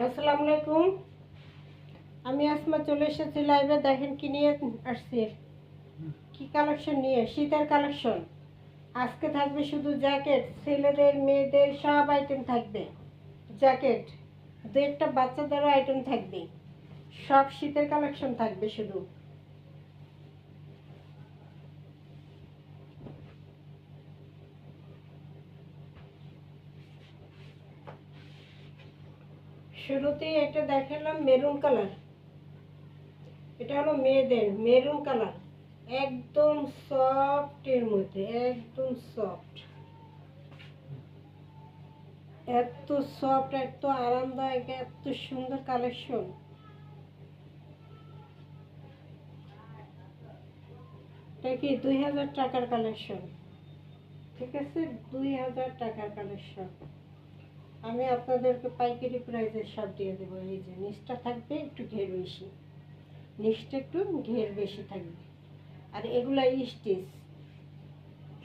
আসসালামু আলাইকুম। আমি আসমা চলে এসেছি লাইভে। দেখেন কি নিয়ে আসছি, কি কালেকশন নিয়ে, শীতের কালেকশন। আজকে থাকবে শুধু জ্যাকেট, ছেলেদের মেয়েদের সব আইটেম থাকবে। জ্যাকেট, দু একটা বাচ্চাদেরও আইটেম থাকবে। সব শীতের কালেকশন থাকবে শুধু। শুরুতেই একটা দেখালাম মেরুন কালার। এটা হলো মেয়েদের মেরুন কালার, একদম সফটের মধ্যে, একদম সফট, এত সফট, এত আরামদায়ক, এত সুন্দর কালেকশন। এটা কি 2000 টাকার কালেকশন, ঠিক আছে? 2000 টাকার কালেকশন। আমি আপনাদেরকে পাইকারি প্রাইসে সব দিয়ে দেবো। এই যে নিচটা থাকবে একটু ঘের বেশি, নিচটা একটু ঘের বেশি থাকবে। আর এগুলা স্টিচ,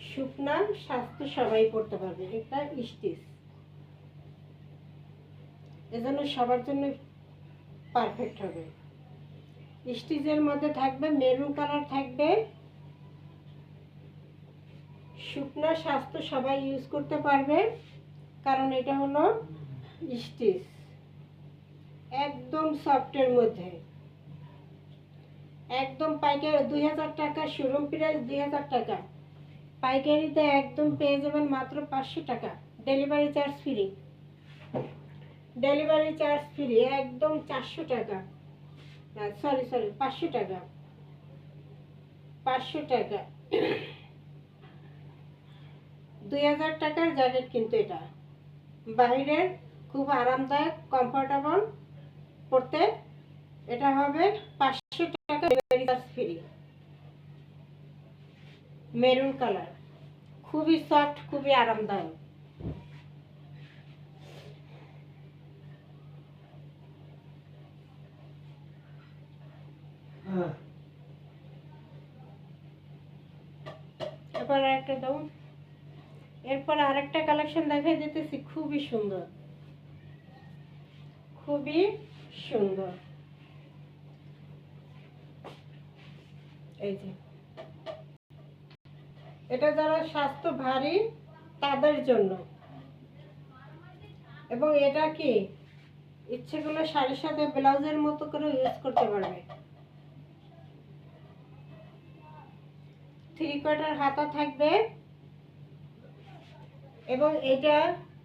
শুকনা স্বাস্থ্য সবাই পড়তে পারবে। এটা স্টিচ, এজন্য সবার জন্য পারফেক্ট হবে। স্টিচের মধ্যে থাকবে মেরুন কালার থাকবে। শুকনা স্বাস্থ্য সবাই ইউজ করতে পারবে, কারণ এটা হলো স্টিচ, একদম সফটের মধ্যে, একদম পাইকারি। 2000 টাকা শোরুম প্রাইস, 2000 টাকা। পাইকারিতে একদম পেয়ে যাবেন মাত্র 500 টাকা। Delivery charge free, delivery charge free, একদম 400 টাকা। সরি 500 টাকা, 500 টাকা। 2000 টাকার জ্যাকেট কিন্তু এটা বাইরের, খুব আরামদায়ক, কমফোর্টেবল পড়তে। এটা হবে 500 টাকা, delivery charge free. Maroon colour, খুবই সফট, খুবই আরামদায়ক। এরপর আরেকটা দাও। এরপর আরেকটা কালেকশন দেখাই দিতেছি, খুবই সুন্দর, খুবই সুন্দর। এই যে এটা যারা স্বাস্থ্য ভারী তাদের জন্য, এবং এটা কি ইচ্ছে করলে শাড়ির সাথে ব্লাউজের মতো করে ইউজ করতে পারবে। 3/4 হাতা থাকবে, এবং এটা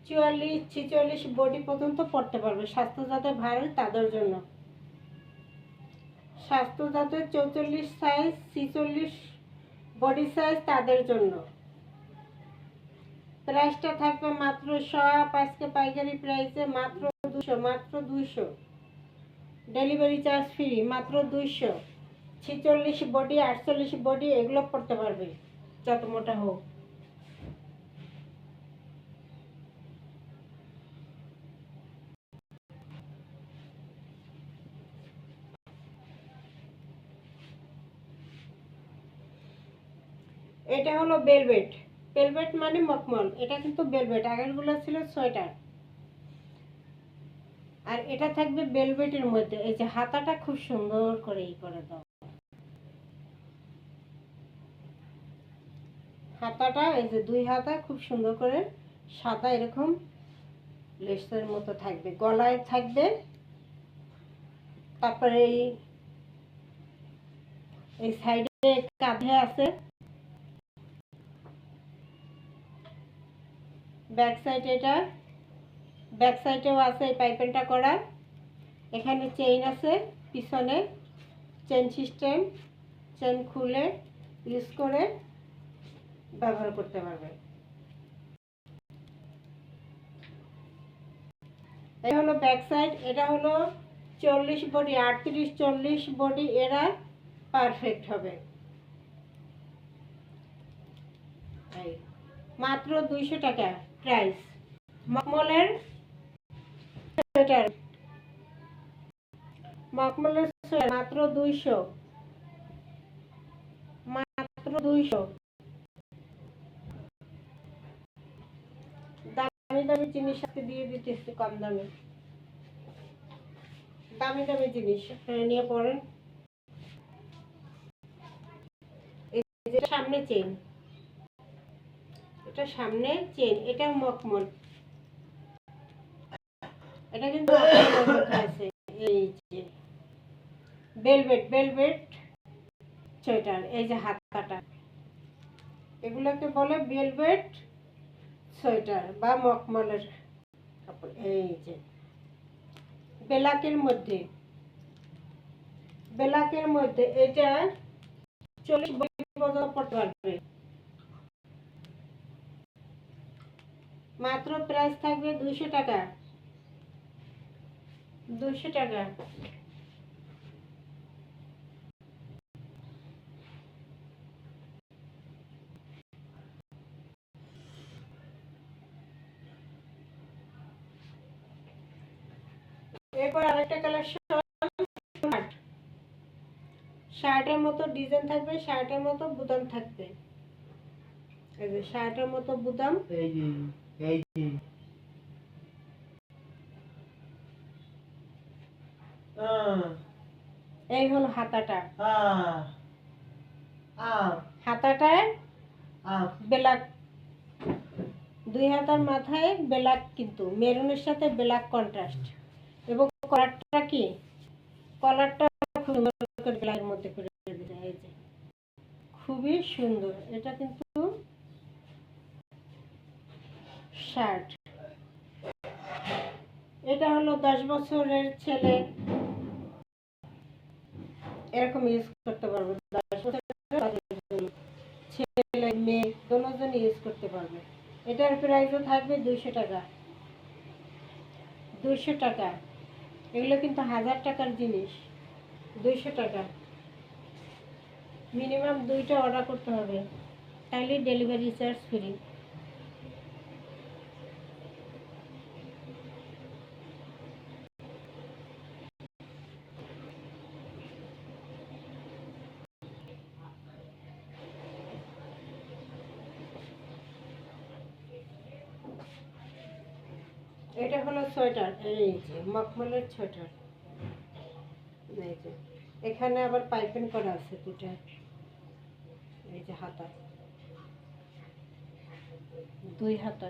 44-46 বডি পর্যন্ত পড়তে পারবে। স্বাস্থ্য যাদের ভারী তাদের জন্য, স্বাস্থ্য যাদের 44 সাইজ, 46 বডি সাইজ তাদের জন্য। প্রাইসটা থাকবে মাত্র সব আজকে পাইকারি প্রাইসে মাত্র 200, মাত্র 200। ডেলিভারি চার্জ ফ্রি, মাত্র 200। 46 বডি, 48 বডি এগুলো পড়তে পারবে, যত মোটা হোক। এটা হলো বেলভেট, বেলভেট মানে মখমল। এটা কিন্তু বেলভেট, আগেরগুলো ছিল সোয়েটার, আর এটা থাকবে বেলভেটের মধ্যে। এই যে হাতাটা খুব সুন্দর করে করে দাও, হাতাটা এই যে 2 হাতা খুব সুন্দর করে সাদা এরকম লেসের মতো থাকবে, গলায় থাকবে। তারপরে এই সাইডে কাঁধে আছে, ব্যাক সাইড, এটা ব্যাক সাইডেও আছে এই পাইপেনটা করা। এখানে চেইন আছে পিছনে, চেন সিস্টেম, চেন খুলে ইউজ করে ব্যবহার করতে পারবে। এটা হলো ব্যাক সাইড। এটা হলো 40 বডি, 38-40 বডি, এরা পারফেক্ট হবে। মাত্র 200 টাকা প্রাইস। মখমলের সোয়েটার, মখমলের সোয়েটার মাত্র 200, মাত্র 200। দামি দামি জিনিস সাথে দিয়ে দিতেছি কম দামে। দামি দামি জিনিস নিয়ে পড়েন। যেটা সামনে চেন, এটা সামনে চেন, এটা মখমল, এটা কিন্তু আছে। এই যে ভেলভেট ভেলভেট সোয়েটার, এই যে হাত কাটা, এগুলোকে বলে ভেলভেট সোয়েটার বা মখমলের কাপড়। এই যে বেলাকের মধ্যে এটা 40 পর্যন্ত পড়তে পারবে। মাত্র প্রাইস থাকবে 200 টাকা, 200 টাকা। এরপর আরেকটা কালেকশন, শার্টের মতো ডিজাইন থাকবে, শার্টের মতো বুতাম থাকবে। এই যে শার্টের মতো বুতাম, এই হলো হাতাটা। হাতাটায় ব্ল্যাক, 2 হাতার মাথায় ব্ল্যাক, কিন্তু মেরুনের সাথে ব্ল্যাক কন্ট্রাস্ট। এবং কলারটা কি, কলারটা খুব সুন্দর ব্ল্যাকের মধ্যে করে দিতে, এই যে খুবই সুন্দর। এটা কিন্তু শার্ট। এটা হলো 10 বছরের ছেলে এরকম ইউজ করতে পারবে, 10 বছরের ছেলে মেয়ে দুজন ইউজ করতে পারবে। এটার প্রাইসও থাকবে 200 টাকা, 200 টাকা। এগুলো কিন্তু 1000 টাকার জিনিস, 200 টাকা। মিনিমাম 2টা অর্ডার করতে হবে, তাহলে ডেলিভারি চার্জ ফ্রি। এটা হলো সোয়েটার, এই যে মখমলের সোয়েটার। এই যে এখানে আবার পাইপিং করা আছে 2টা। এই যে হাতা, 2 হাতা,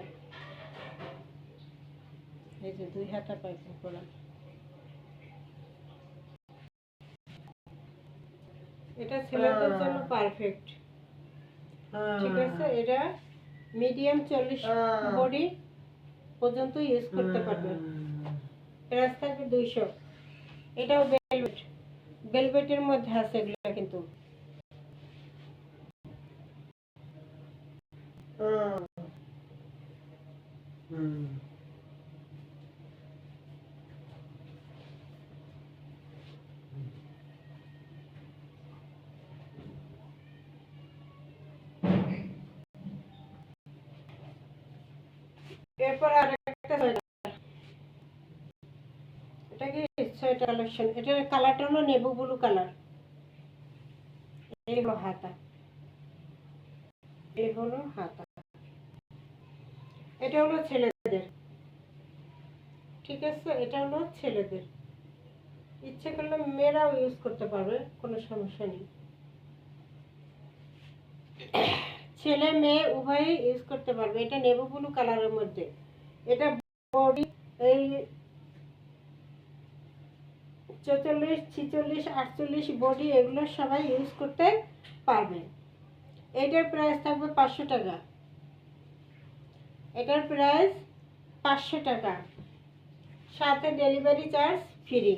এই যে 2 হাতা পাইপিং করা। এটা ছেলেদের জন্য পারফেক্ট, ঠিক আছে। এটা মিডিয়াম 40 বডি পর্যন্ত ইউজ করতে পারবে। প্রাইস থাকবে 200। এটাও ভেলভেট, ভেলভেটের মধ্যে আছে এগুলো কিন্তু। এরপর আরেকটা সোয়েটার, এটা কি সোয়েটার কালেকশন। এটার কালারটা হলো নেভি ব্লু কালার। এই হলো হাতা, এই হলো হাতা। এটা হলো ছেলেদের, ঠিক আছে। এটা হলো ছেলেদের, ইচ্ছে করলে মেয়েরাও ইউজ করতে পারবে, কোনো সমস্যা নেই। ছেলে মেয়ে উভয়ই ইউজ করতে পারবে। এটা নেভি ব্লু কালারের মধ্যে। এটা বডি এই 44, 46, 48 বডি, এগুলো সবাই ইউজ করতে পারবে। এটার প্রাইস থাকবে 500 টাকা, এটার প্রাইস 500 টাকা, সাথে ডেলিভারি চার্জ ফ্রি।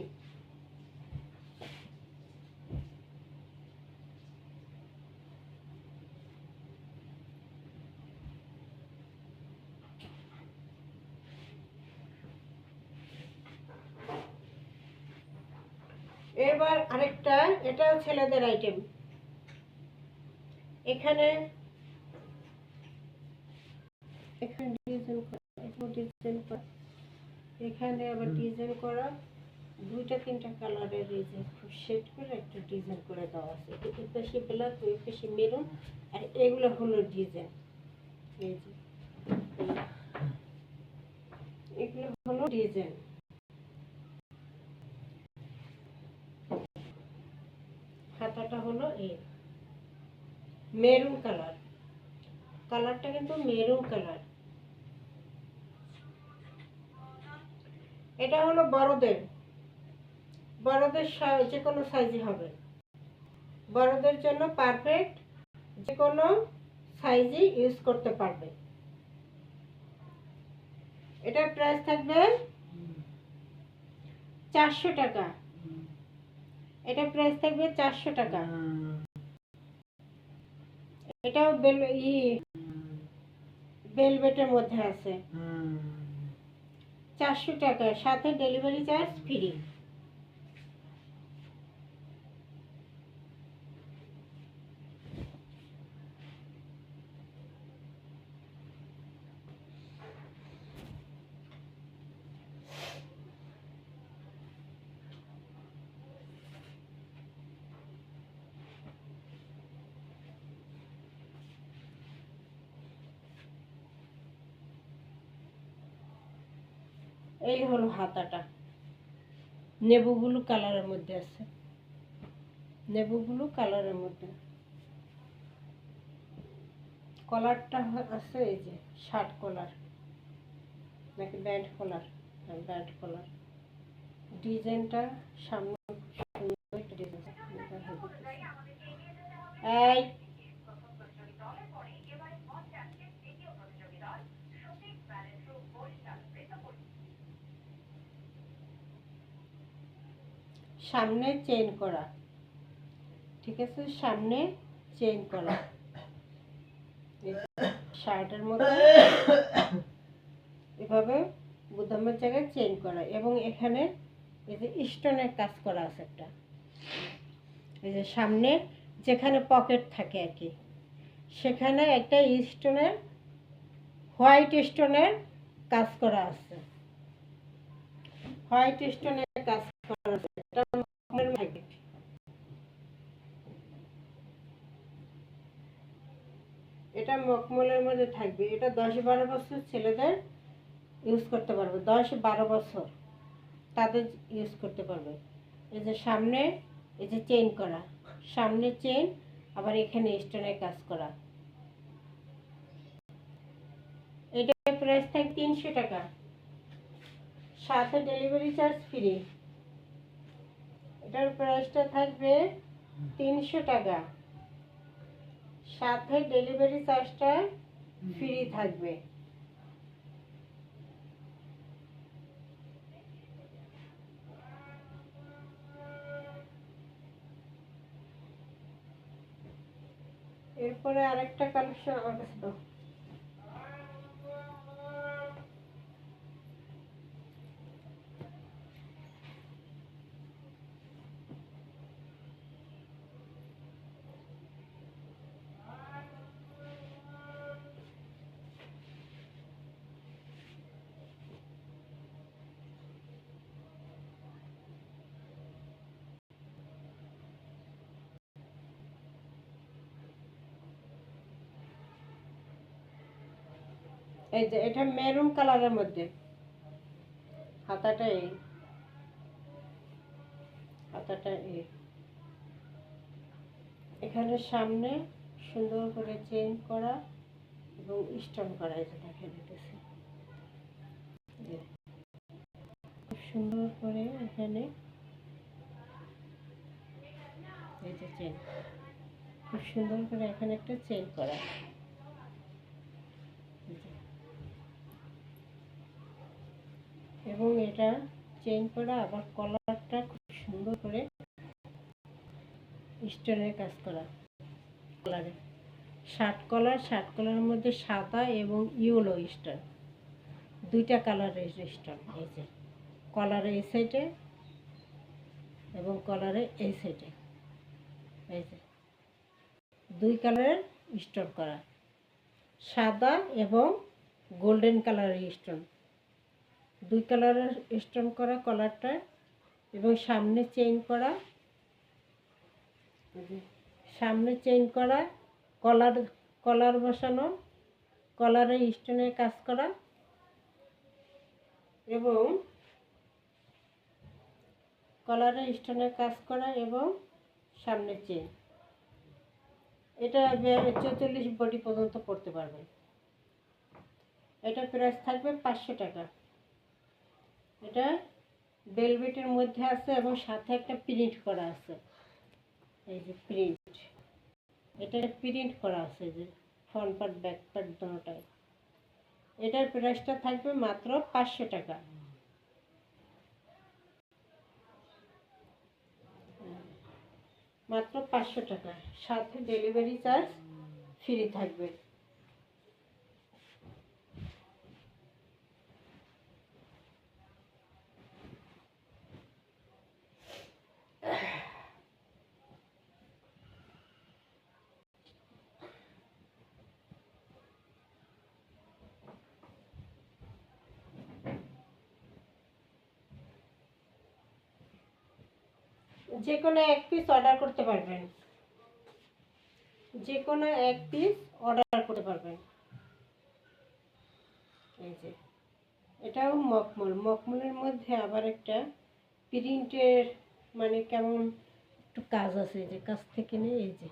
এবার আরেকটা, এটাও ছেলেদের আইটেম। এখানে এখানে ডিজাইন করা, এখানে আবার ডিজাইন করা 2টা 3টা কালারের, এই যে খুব শেড করে একটা ডিজাইন করে দেওয়া আছে। এই পাশে ব্ল্যাক, ওই পাশে মেরুন, আর এগুলো হলো ডিজাইন। এই যে এগুলো হলো ডিজাইন। হাতাটা হলো এই মেরুন কালার, কালারটা কিন্তু মেরুন কালার। এটা হলো বড়দের, বড়দের যে কোনো সাইজে হবে, বড়দের জন্য পারফেক্ট, যে কোনো সাইজে ইউজ করতে পারবে। এটার প্রাইস থাকবে 400 টাকা। এটার প্রাইস থাকবে 400 টাকা। এটাও বেলভেটের মধ্যে আছে, 400 টাকা, সাথে ডেলিভারি চার্জ ফ্রি। এই হলো হাতাটা, নেভি ব্লু কালারের মধ্যে আছে, নেভি ব্লু কালারের মধ্যে। কলারটা আছে এই যে শার্ট কলার নাকি ব্যান্ড কলার, ব্যান্ড কলার। ডিজাইনটা সামনে এই সামনে চেইন করা, ঠিক আছে, সামনে চেইন করা, শার্টের মধ্যে এভাবে বুতামের জায়গায় চেইন করা, এবং এখানে এই যে স্টোনের কাজ করা আছে একটা, এই যে সামনে যেখানে পকেট থাকে আর কি, সেখানে একটা স্টোনের, হোয়াইট স্টোনের কাজ করা আছে, হোয়াইট স্টোনের কাজ করা আছে। এটা এটা মখমলের মধ্যে থাকবে। এটা 10-12 বছর ছেলেদের ইউজ করতে পারবে, 10-12 বছর তাদের ইউজ করতে পারবে। এই যে সামনে এই যে চেইন করা, সামনে চেইন, আবার এখানে স্টোনের কাজ করা। এটার প্রাইস থাকে 300 টাকা, সাথে ডেলিভারি চার্জ ফ্রি। এটার প্রাইসটা থাকবে 300 টাকা, সাথে ডেলিভারি চার্জটা ফ্রি থাকবে। এরপরে আরেকটা কালেকশন আমার কাছে দাও। এই যে এটা মেরুন কালারের মধ্যে, হাতাটা এই, হাতাটা এই, এখানে সামনে সুন্দর করে চেইন করা এবং স্টোন করা, এই যে দেখা দিতেছে খুব সুন্দর করে এখানে, এই যে চেইন, খুব সুন্দর করে এখানে একটা চেইন করা, এবং এটা চেইন করা, আবার কলারটা খুব সুন্দর করে স্টোনের কাজ করা কলারে। শার্ট কলার, শার্ট কলারের মধ্যে সাদা এবং ইয়েলো স্টোন, দুইটা কালারের স্টোন, এই যে কলারে এই সাইডে এবং কলারে এই সাইডে, এই যে দুই কালারের স্টোন করা, সাদা এবং গোল্ডেন কালারের স্টোন, দুই কালারের স্টোন করা কলারটা, এবং সামনে চেইন করা, সামনে চেইন করা, কলার কলার বসানো, কলারে স্টোনের কাজ করা, এবং কলারে স্টোনের কাজ করা, এবং সামনে চেন। এটা 44 বডি পর্যন্ত পড়তে পারবেন। এটা প্রাইস থাকবে 500 টাকা। এটা ভেলভেটের মধ্যে আছে এবং সাথে একটা প্রিন্ট করা আছে, এই যে প্রিন্ট, এটা প্রিন্ট করা আছে যে ফ্রন্ট পার্ট ব্যাক পার্ট দুটোটাই। এটার প্রাইসটা থাকবে মাত্র 500 টাকা। মাত্র 500 টাকা, সাথে ডেলিভারি চার্জ ফ্রি থাকবে। যে কোনো এক পিস অর্ডার করতে পারবেন, যে কোনো এক পিস অর্ডার করতে পারবেন। এই যে এটাও মখমল, মখমলের মধ্যে আবার একটা প্রিন্টের মানে কেমন একটু কাজ আছে, যে কাছ থেকে নিয়ে, এই যে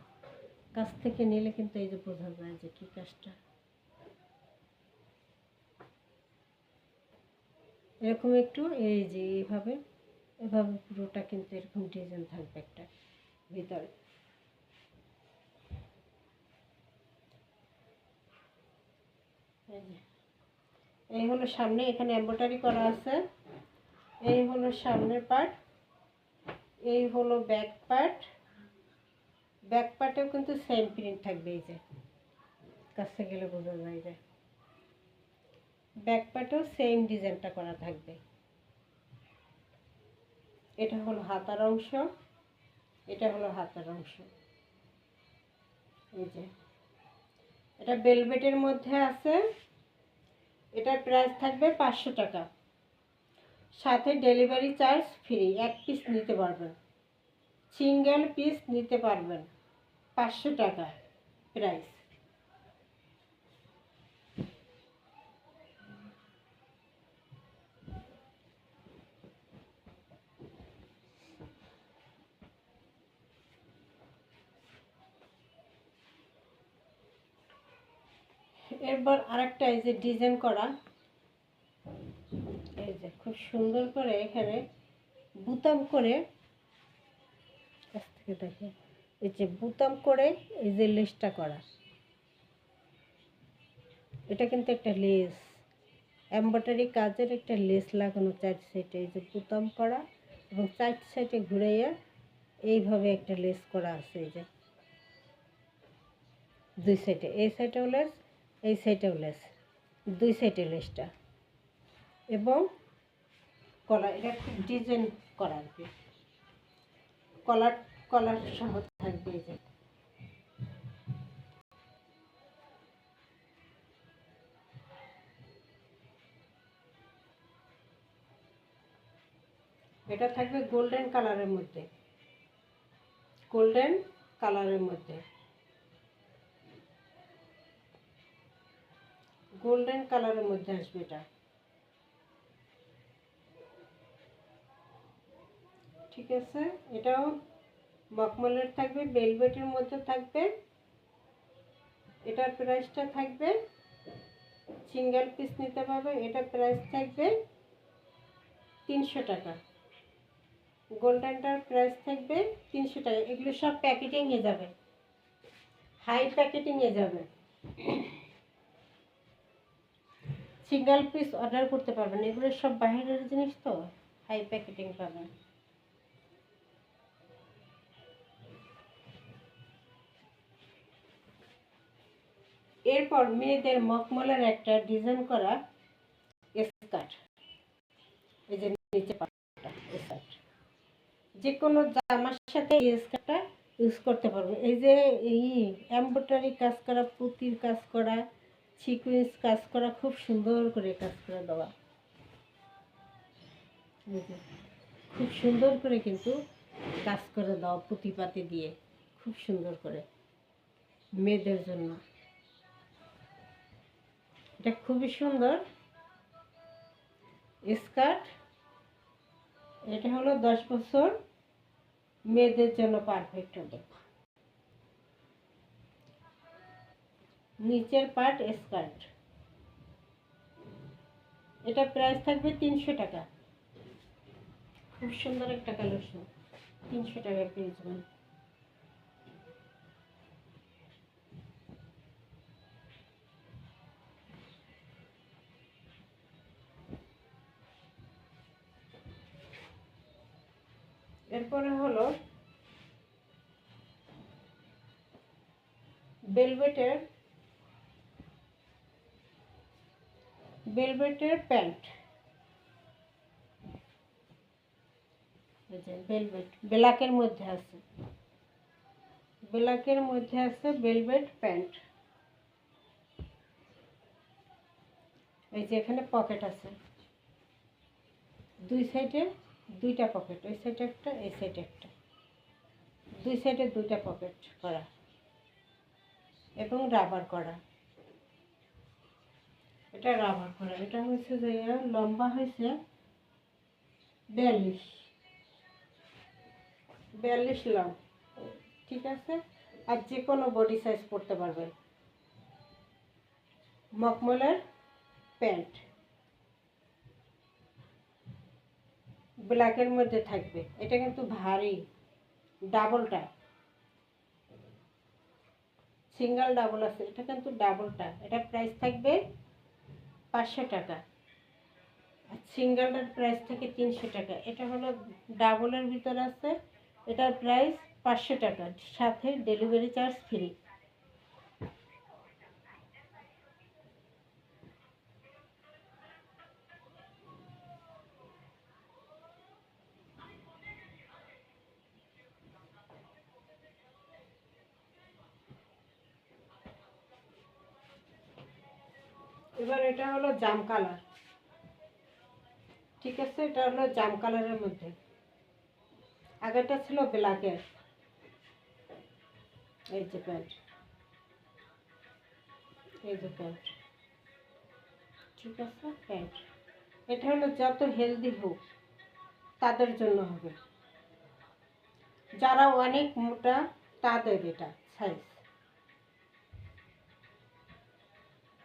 কাছ থেকে নিলে কিন্তু এই যে বোঝা যায় যে কি কাজটা। এরকম একটু এই যে এইভাবে এভাবে পুরোটা কিন্তু এরকম ডিজাইন থাকবে একটা ভিতরে। এই হলো সামনে, এখানে এমব্রয়ডারি করা আছে। এই হলো সামনের পার্ট, এই হলো ব্যাক পার্ট। ব্যাক পার্টেও কিন্তু সেম প্রিন্ট থাকবে, এই যে কাছে গেলে বোঝা যায় যে ব্যাক পার্টেও সেম ডিজাইনটা করা থাকবে। এটা হলো হাতার অংশ, এটা হলো হাতার অংশ। এই যে এটা ভেলভেটের মধ্যে আছে। এটার প্রাইস থাকবে 500 টাকা, সাথে ডেলিভারি চার্জ ফ্রি। এক পিস নিতে পারবেন, সিঙ্গেল পিস নিতে পারবেন। 500 টাকা প্রাইস। এরপর আরেকটা এই যে ডিজাইন করা, এই যে খুব সুন্দর করে এখানে বুতাম করে, কাছ থেকে দেখে, এই যে বুতাম করে এই যে লেসটা করা। এটা কিন্তু একটা লেস, এমব্রয়ডারি কাজের একটা লেস লাগানো চার সাইডে, এই যে বুতাম করা এবং চার সাইডে ঘুরাইয়া এইভাবে একটা লেস করা আছে। এই যে দুই সাইডে, এই সাইডেও লেস, এই সাইডেও লেস, দুই সাইডে লেসটা এবং কলার। এটা একটু ডিজাইন করা আর কি, কলার কলার সহ থাকবে। এই যে এটা থাকবে গোল্ডেন কালারের মধ্যে, গোল্ডেন কালারের মধ্যে, গোল্ডেন কালারের মধ্যে আসবে এটা। ঠিক আছে, এটাও মখমলের থাকবে, ভেলভেটের মধ্যে থাকবে। এটার প্রাইসটা থাকবে, সিঙ্গেল পিস নিতে পারবে, এটার প্রাইস থাকবে 300 টাকা। গোল্ডেনটার প্রাইস থাকবে 300 টাকা। এগুলো সব প্যাকেটিংয়ে যাবে, হাই প্যাকেটিংয়ে যাবে। সিঙ্গেল পিস অর্ডার করতে পারবেন, এগুলো সব বাইরের জিনিস তো, হাই প্যাকেটিং পাবেন। এরপর মেয়েদের মখমলের একটা ডিজাইন করা স্কার্ট, এই যে নিচে পাটটা স্কার্ট, যে কোনো জামার সাথে এই স্কার্টটা ইউজ করতে পারবে। এই যে এই এমব্রয়ডারি কাজ করা, পুঁতির কাজ করা, সিকুয়েন্স কাজ করা, খুব সুন্দর করে কাজ করে দেওয়া। খুব সুন্দর করে কিন্তু কাজ করে দেওয়া, পুঁতি পাতি দিয়ে খুব সুন্দর করে মেয়েদের জন্য। এটা খুবই সুন্দর স্কার্ট। এটা হলো 10 বছর মেয়েদের জন্য পারফেক্ট হবে। নিচের পার্ট স্কার্ট, এটা প্রাইস থাকবে 300 টাকা। খুব সুন্দর একটা কালেকশন, 300 টাকায় পেয়ে যাবেন। এরপরে হলো বেলভেটের প্যান্ট, বেলভেট ব্ল্যাকের মধ্যে আছে, বেলভেট প্যান্ট। এই যে এখানে পকেট আছে, দুই সাইডে দুইটা পকেট, ওই সাইডে একটা, এই সাইডে একটা, দুই সাইডে দুইটা পকেট করা এবং রাবার করা। এটা রাবার করা, এটা হচ্ছে যে লম্বা হয়েছে 42 লং, ঠিক আছে। আর যে কোনো বডি সাইজ পরতে পারবেন। মকমলের প্যান্ট ব্ল্যাকের মধ্যে থাকবে, এটা কিন্তু ভারী, ডাবলটা, সিঙ্গেল ডাবল আছে, এটা কিন্তু ডাবলটা। এটা প্রাইস থাকবে 500 টাকা, আর সিঙ্গেলটার প্রাইস থাকে 300 টাকা। এটা হলো ডাবলের ভিতরে আছে, এটার প্রাইস 500 টাকা, সাথে ডেলিভারি চার্জ ফ্রি। এবার এটা হলো জাম কালার, ঠিক আছে। এটা হলো জাম কালারের মধ্যে, আগেরটা ছিল ব্ল্যাকের। এই যে প্যান্ট, এই যে প্যান্ট, ঠিক আছে। প্যান্ট এটা হলো যত হেলদি হোক তাদের জন্য হবে, যারা অনেক মোটা তাদের এটা সাইজ।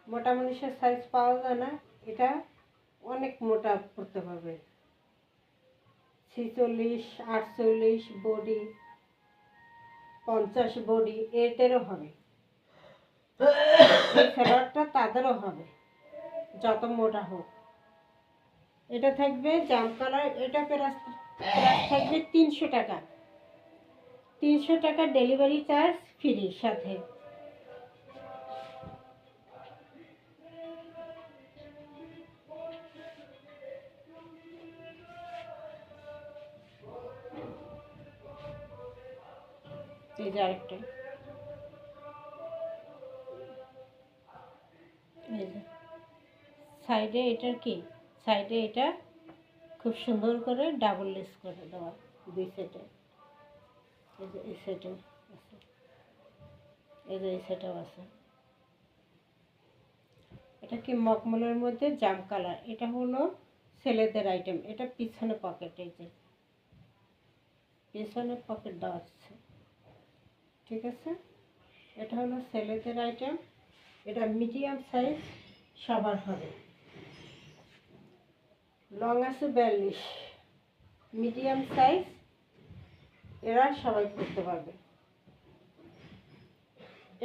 মোটা মানুষের সাইজ পাওয়া যায় না, এটা অনেক মোটা করতে পারবে, 46, 48 বডি, 50 বডি, এদেরও হবে। এই ফ্লেভারটা তাদেরও হবে, যত মোটা হোক। এটা থাকবে জাম কালার, এটা প্রাইস থাকবে 300 টাকা, 300 টাকা ডেলিভারি চার্জ ফ্রি সাথে। এই যে আরেকটা, এই যে সাইডে, এটার কি সাইডে এটা খুব সুন্দর করে ডাবল লেস করে দেওয়া, দুই সাইডে। এই যে এই সাইডেও আছে, এই যে এই সাইডেও আছে। এটা কি মকমলের মধ্যে জাম কালার, এটা হলো ছেলেদের আইটেম। এটা পিছনে পকেট, এই যে পিছনে পকেট দেওয়া আছে, ঠিক আছে। এটা হলো ছেলেদের আইটেম, এটা মিডিয়াম সাইজ সবার হবে। লং আছে 42, মিডিয়াম সাইজ, এরা সবাই পরতে পারবে।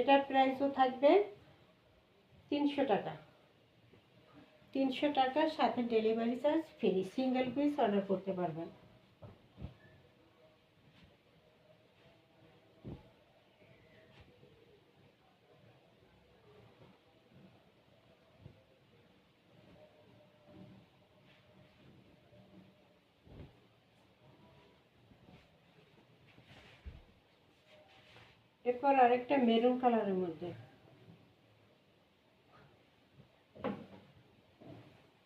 এটার প্রাইসও থাকবে 300 টাকা, 300 টাকা, সাথে delivery charge free. Single piece order করতে পারবেন। এরপর আরেকটা মেরুন কালারের মধ্যে,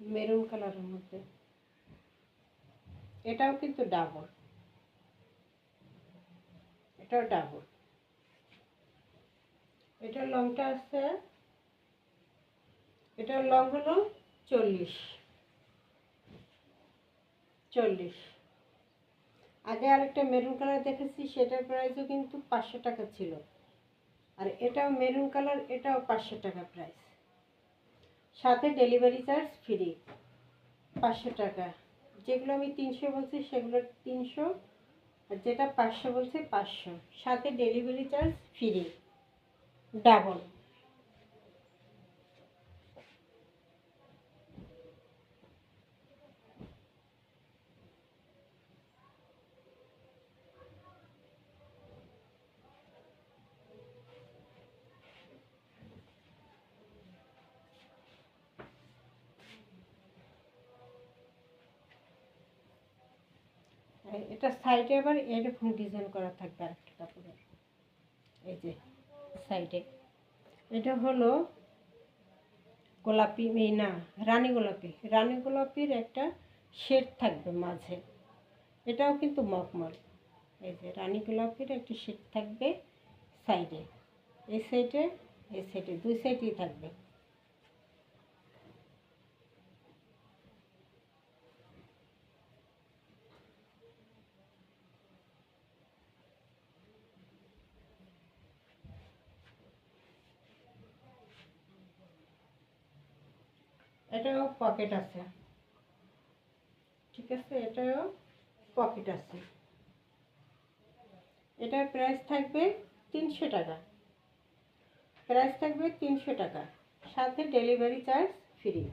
মেরুন কালারের মধ্যে, এটাও কিন্তু ডাবল, এটাও ডাবল। এটার লংটা আছে, এটার লং হলো 40, আগে আরেকটা মেরুন কালার দেখেছি, সেটার প্রাইসও কিন্তু 500 টাকা ছিল। আর এটাও মেরুন কালার, এটাও 500 টাকা প্রাইস, সাথে ডেলিভারি চার্জ ফ্রি 500 টাকা। যেগুলো আমি 300 বলছি সেগুলো 300, আর যেটা 500 বলছি 500, সাথে ডেলিভারি চার্জ ফ্রি ডাবল। এটা সাইডে আবার এরকম ডিজাইন করা থাকবে আরেকটা কাপড়ের, এই যে সাইডে। এটা হলো গোলাপি, এই না রানী গোলাপি, রানী গোলাপির একটা শেড থাকবে মাঝে, এটাও কিন্তু মখমল। এই যে রানী গোলাপির একটা শেড থাকবে সাইডে, এই সাইডে এই সাইডে, দুই সাইডেই থাকবে। এটাও পকেট আছে, ঠিক আছে, এটাও পকেট আছে। এটার প্রাইস থাকবে 300 টাকা, প্রাইস থাকবে 300 টাকা, সাথে ডেলিভারি চার্জ ফ্রি।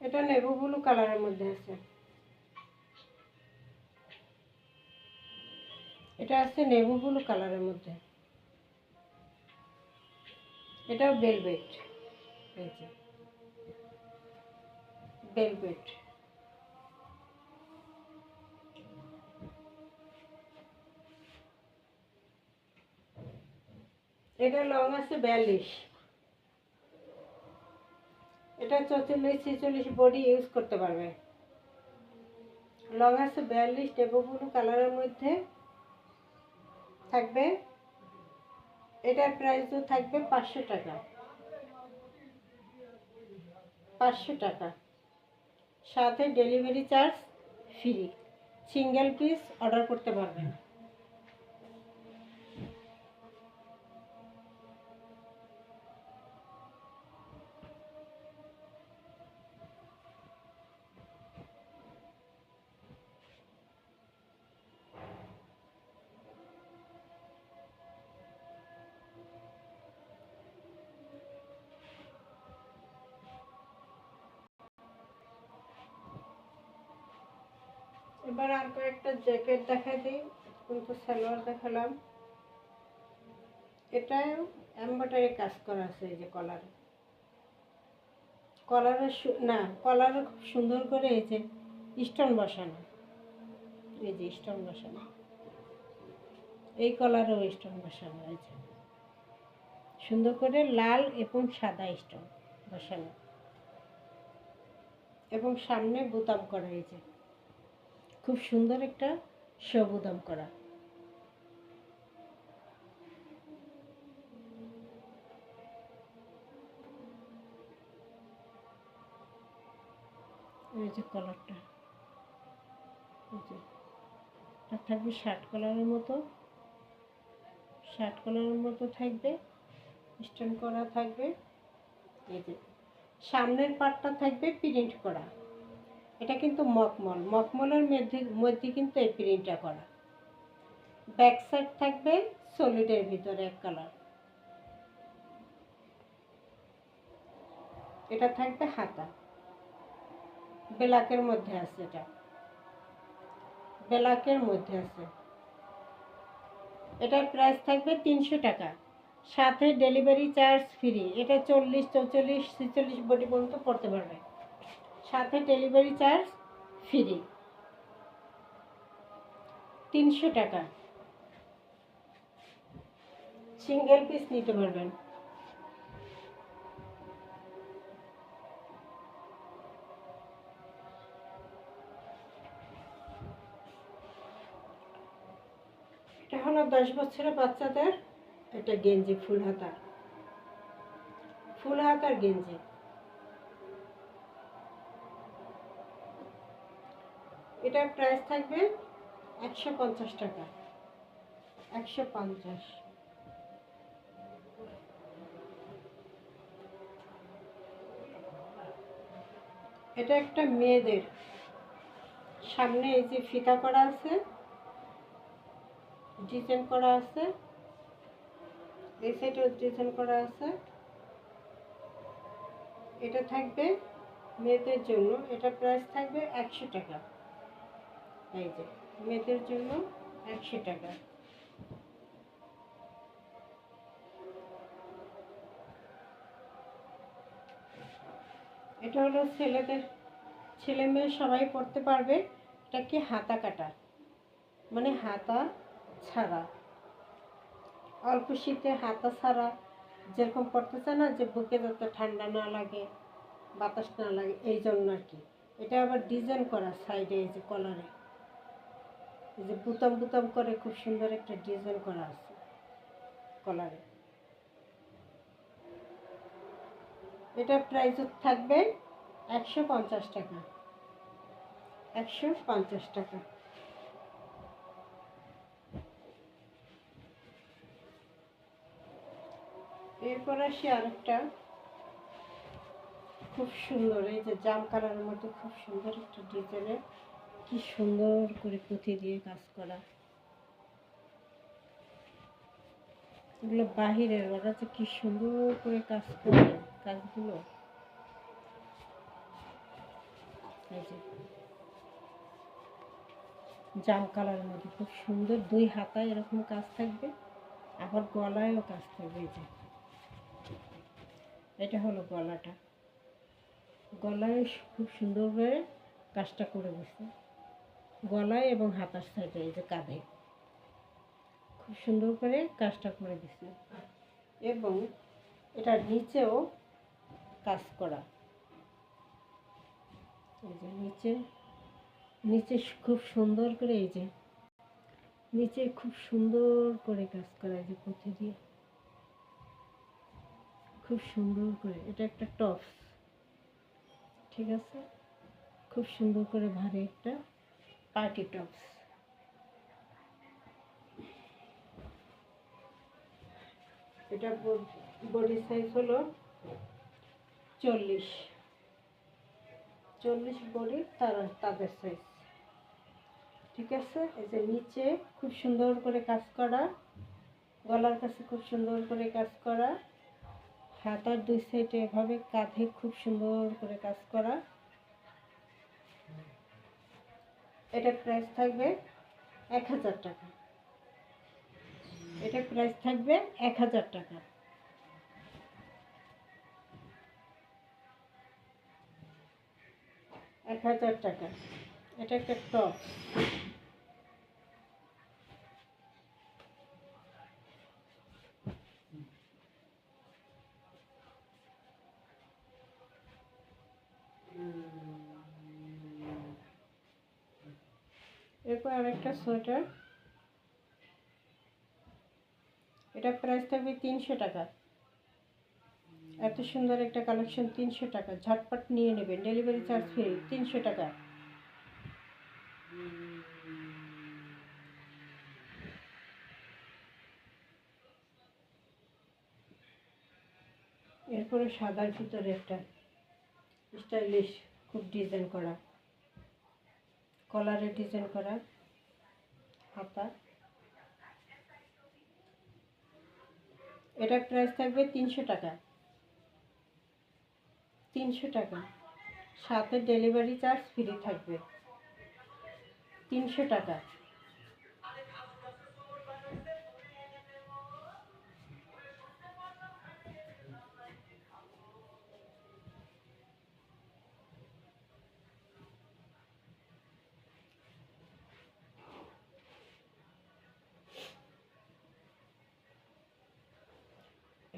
এটা নেভি ব্লু কালারের মধ্যে আছে, এটা আছে নেভি ব্লু কালারের মধ্যে, এটাও ভেলভেট, এই যে ভেলভেট। এটা লং আছে 42, এটা 44-46 বডি ইউজ করতে পারবে। লং আছে 42, নেভি ব্লু কালারের মধ্যে থাকবে। এটার প্রাইসও থাকবে 500 টাকা, 500 টাকা, সাথে delivery charge free, single piece order করতে পারবেন। এবার আর কয়েকটা জ্যাকেট দেখাই দিই, কিন্তু সালোয়ার দেখালাম। এটাও এমব্রয়ডারি কাজ করা আছে, এই যে কলারে, কলারে না কলারে খুব সুন্দর করে এই যে স্টোন বসানো, এই যে স্টোন বসানো, এই কলারেও স্টোন বসানো, এই যে সুন্দর করে লাল এবং সাদা স্টোন বসানো, এবং সামনে বোতাম করা, এই যে খুব সুন্দর একটা বোতাম করা। এই যে কলারটা, এই যে এটা থাকবে শার্ট কলারের মতো, শার্ট কলারের মতো থাকবে, স্টোন করা থাকবে। এই যে সামনের পার্টটা থাকবে প্রিন্ট করা, এটা কিন্তু মখমল, মখমলের মধ্যে কিন্তু এই প্রিন্টটা করা। ব্যাক সাইড থাকবে সলিডের ভিতরে এক কালার। এটা থাকবে হাতা, ব্ল্যাকের মধ্যে আছে, এটা ব্ল্যাকের মধ্যে আছে। এটার প্রাইস থাকবে 300 টাকা, সাথে ডেলিভারি চার্জ ফ্রি। এটা 40, 44, 46 বডি পর্যন্ত পড়তে পারবে, সাথে ডেলিভারি চার্জ ফ্রি। 300 টাকা, সিঙ্গেল পিস নিতে পারবেন। এটা হলো 10 বছরের বাচ্চাদের, এটা গেঞ্জি ফুল হাতার গেঞ্জি। এটার প্রাইস থাকবে 150 টাকা, 150। এটা একটা মেয়েদের, সামনে এই যে ফিতা করা আছে, ডিজাইন করা আছে, এই সাইডেও ডিজাইন করা আছে। এটা থাকবে মেয়েদের জন্য, এটা প্রাইস থাকবে 100 টাকা। এই যে মেয়েদের জন্য 100 টাকা। এটা হলো ছেলেদের, ছেলে মেয়ে সবাই পড়তে পারবে। এটা কি হাতা কাটা, মানে হাতা ছাড়া, অল্প শীতে হাতা ছাড়া যেরকম পড়তে চায় না, যে বুকে যাতে ঠান্ডা না লাগে, বাতাস না লাগে, এই জন্য আর কি। এটা আবার ডিজাইন করা সাইডে, এই যে কলারে এই যে বুতাম বুতাম করে খুব সুন্দর একটা ডিজাইন করা আছে কলারে। এটা প্রাইস থাকবে 150 টাকা, 150 টাকা। এরপর আসি আরেকটা খুব সুন্দর, এই যে জাম কালারের মধ্যে খুব সুন্দর একটা ডিজাইনের, কি সুন্দর করে পুঁথি দিয়ে কাজ করা। এগুলো বাহিরের, ওরা যে কি সুন্দর করে কাজ করে কাজগুলো। এই যে জাম কালারের মধ্যে খুব সুন্দর, 2 হাতায় এরকম কাজ থাকবে, আবার গলায়ও কাজ থাকবে। এই যে এটা হলো গলাটা, গলায় খুব সুন্দর করে কাজটা করে দিচ্ছে, গলায় এবং হাতার সাইডে এই যে কাঁধে খুব সুন্দর করে কাজটা করে দিচ্ছে। এবং এটার নিচেও কাজ করা, এই যে নিচে নিচে খুব সুন্দর করে, এই যে নিচে খুব সুন্দর করে কাজ করা, এই যে পুঁথি দিয়ে খুব সুন্দর করে। এটা একটা টপস, ঠিক আছে, খুব সুন্দর করে ভারী একটা পার্টি টপস। এটা বডি সাইজ হলো 40, বডি তাদের সাইজ, ঠিক আছে। এই যে নিচে খুব সুন্দর করে কাজ করা, গলার কাছে খুব সুন্দর করে কাজ করা, হাতার 2 সাইডে এভাবে কাঁধে খুব সুন্দর করে কাজ করা। এটা প্রাইস থাকবে 1000 টাকা, এটা প্রাইস থাকবে 1000 টাকা। এটা একটা টপ। এরপর আরেকটা সোয়েটার, এটা প্রাইস থাকবে 300 টাকা। এত সুন্দর একটা কালেকশন 300 টাকা, ঝটপট নিয়ে নেবেন, ডেলিভারি চার্জ ফ্রি, 300 টাকা। এরপরে সাদার ভিতরে একটা স্টাইলিশ খুব ডিজাইন করা, কলারে ডিজাইন করা হাতা। এটা প্রাইস থাকবে 300 টাকা, 300 টাকা, সাথে ডেলিভারি চার্জ ফ্রি থাকবে, 300 টাকা।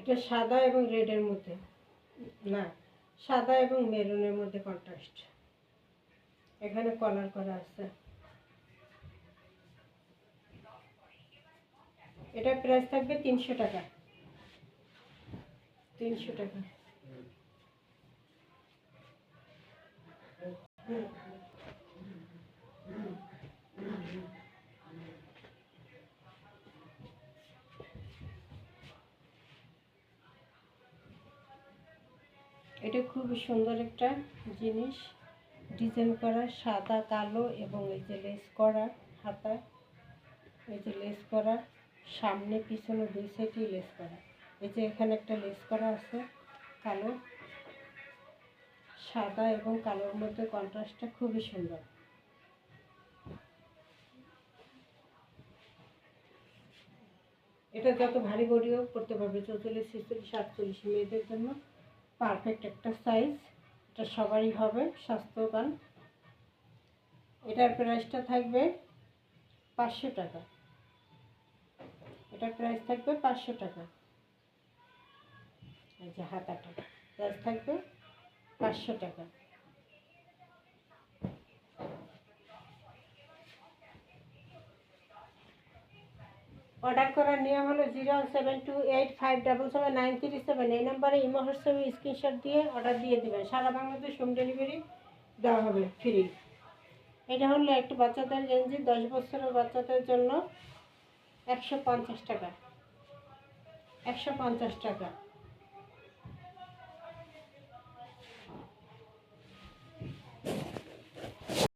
এটা সাদা এবং রেডের মধ্যে, না সাদা এবং মেরুনের মধ্যে কন্ট্রাস্ট। এখানে কলার করা আছে। এটা প্রাইস থাকবে 300 টাকা। 300 টাকা। এটা খুব সুন্দর একটা জিনিস, ডিজাইন করা, সাদা কালো এবং এই যে লেস করা হাতায়, এই যে লেস করা, সামনে পিছনে দুই সাইডেই লেস করা। এই যে এখানে একটা লেস করা আছে কালো, সাদা এবং কালোর মধ্যে কন্ট্রাস্টটা খুবই সুন্দর। এটা যত ভারী বডিও করতে পারবে, 44, 46, 48 মেয়েদের জন্য পারফেক্ট একটা সাইজ। এটা সবারই হবে, স্বাস্থ্যবান। এটার প্রাইসটা থাকবে 500 টাকা। এটার প্রাইস থাকবে 500 টাকা। এই যে হাতাটা প্রাইস থাকবে 500 টাকা। অর্ডার করার নিয়ম হলো 07285779337, এই নাম্বারে ইমো হোয়াটসঅ্যাপে স্ক্রিনশট দিয়ে অর্ডার দিয়ে দেবেন। সারা বাংলাদেশ হোম ডেলিভারি দেওয়া হবে ফ্রি। এটা হলো একটু বাচ্চাদের গেঞ্জি, 10 বছরের বাচ্চাদের জন্য 150 টাকা। 150 টাকা।